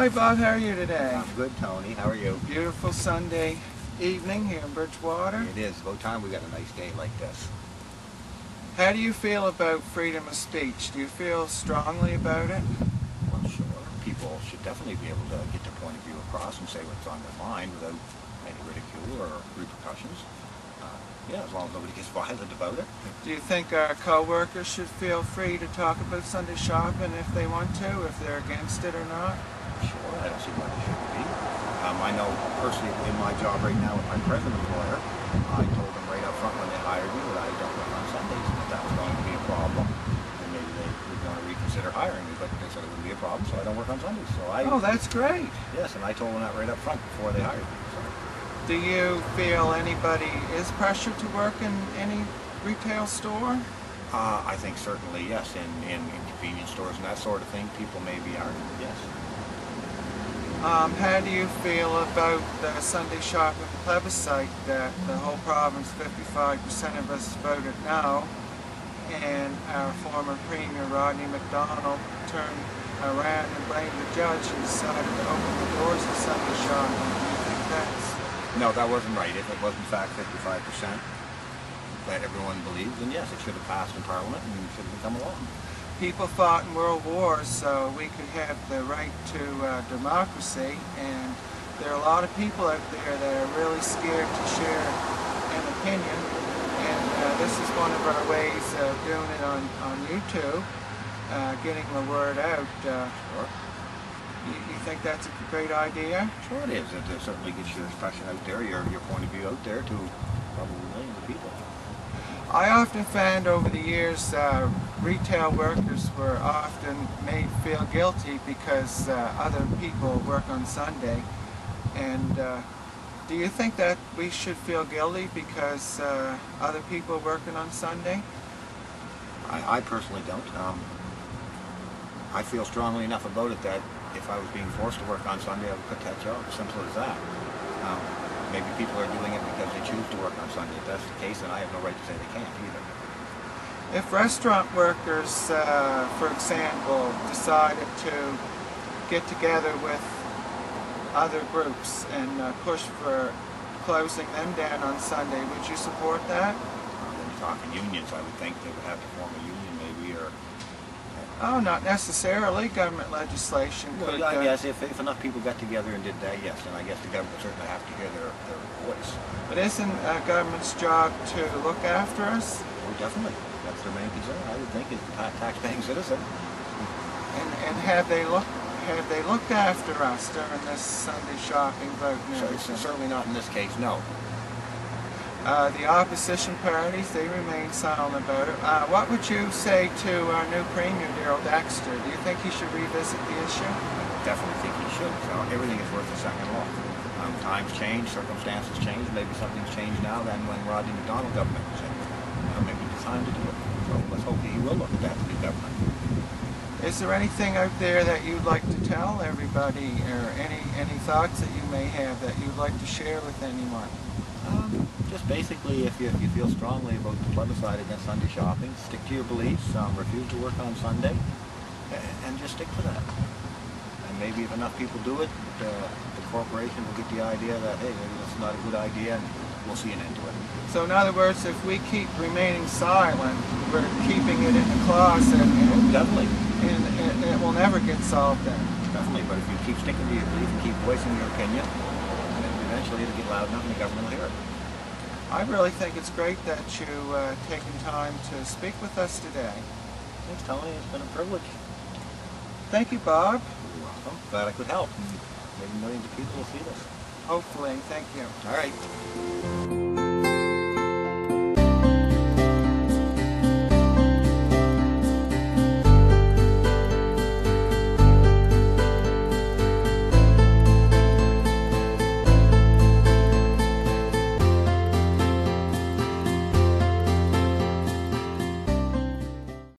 Hi Bob, how are you today? I'm good, Tony. How are you? Beautiful Sunday evening here in Bridgewater. It is. About time we got a nice day like this. How do you feel about freedom of speech? Do you feel strongly about it? Well, sure. People should definitely be able to get their point of view across and say what's on their mind without any ridicule or repercussions. Yeah, as long as nobody gets violent about it. Do you think our co-workers should feel free to talk about Sunday shopping if they want to, if they're against it or not? Sure, I don't see why they shouldn't be. I know personally in my job right now with my present employer, I told them right up front when they hired me that I don't work on Sundays and that was going to be a problem. And maybe they would want to reconsider hiring me, but they said it wouldn't be a problem, so I don't work on Sundays. Oh, that's great. Yes, and I told them that right up front before they hired me. So. Do you feel anybody is pressured to work in any retail store? I think certainly yes. In convenience stores and that sort of thing, people maybe are, yes. How do you feel about the Sunday shopping plebiscite that the whole province, 55% of us voted no, and our former Premier Rodney MacDonald turned around and blamed the judge and decided to open the doors of Sunday shopping? Do you think that's... No, that wasn't right. If it was in fact 55% that everyone believed, then yes, it should have passed in Parliament and should have come along. People fought in world wars so we could have the right to democracy, and there are a lot of people out there that are really scared to share an opinion, and this is one of our ways of doing it on YouTube, getting the word out. Sure. You think that's a great idea? Sure it is. It certainly gets your expression out there, your point of view out there to probably millions of people. I often found over the years retail workers were often made feel guilty because other people work on Sunday. And do you think that we should feel guilty because other people are working on Sunday? I personally don't. I feel strongly enough about it that if I was being forced to work on Sunday, I would quit that job. As simple as that. Maybe people are doing it because they choose to work on Sunday. If that's the case, then I have no right to say they can't either. If restaurant workers, for example, decided to get together with other groups and push for closing them down on Sunday, would you support that? When you're talking unions, I would think they would have to form a union maybe, or... Oh, not necessarily. Government legislation could... Well, I guess if enough people got together and did that, yes, then I guess the government would certainly have to hear their voice. But isn't government's job to look after us? Oh, definitely. That's their main concern, I would think, is the tax-paying citizen. And have they looked after us during this Sunday shopping vote and everything? Certainly not in this case, no. The opposition parties, they remain silent about it. What would you say to our new Premier, Daryl Dexter? Do you think he should revisit the issue? I definitely think he should. So everything is worth a second look. Times change, circumstances change. Maybe something's changed now than when Rodney MacDonald government was in. Maybe it's time to do it. So let's hope he will look at that new government. Is there anything out there that you'd like to tell everybody, or any thoughts that you may have that you'd like to share with anyone? Just basically, if you feel strongly about the plebiscite against Sunday shopping, stick to your beliefs, refuse to work on Sunday, and just stick to that. And maybe if enough people do it, the corporation will get the idea that, hey, maybe that's not a good idea, and we'll see an end to it. So in other words, if we keep remaining silent, we're keeping it in the closet, and definitely. And it will never get solved then. Definitely, but if you keep sticking to your belief and keep voicing your opinion, then eventually it'll get loud enough and the government will hear it. I really think it's great that you've taken time to speak with us today. Thanks, Tony. It's been a privilege. Thank you, Bob. You're welcome. Glad I could help. Maybe millions of people will see this. Hopefully. Thank you. All right.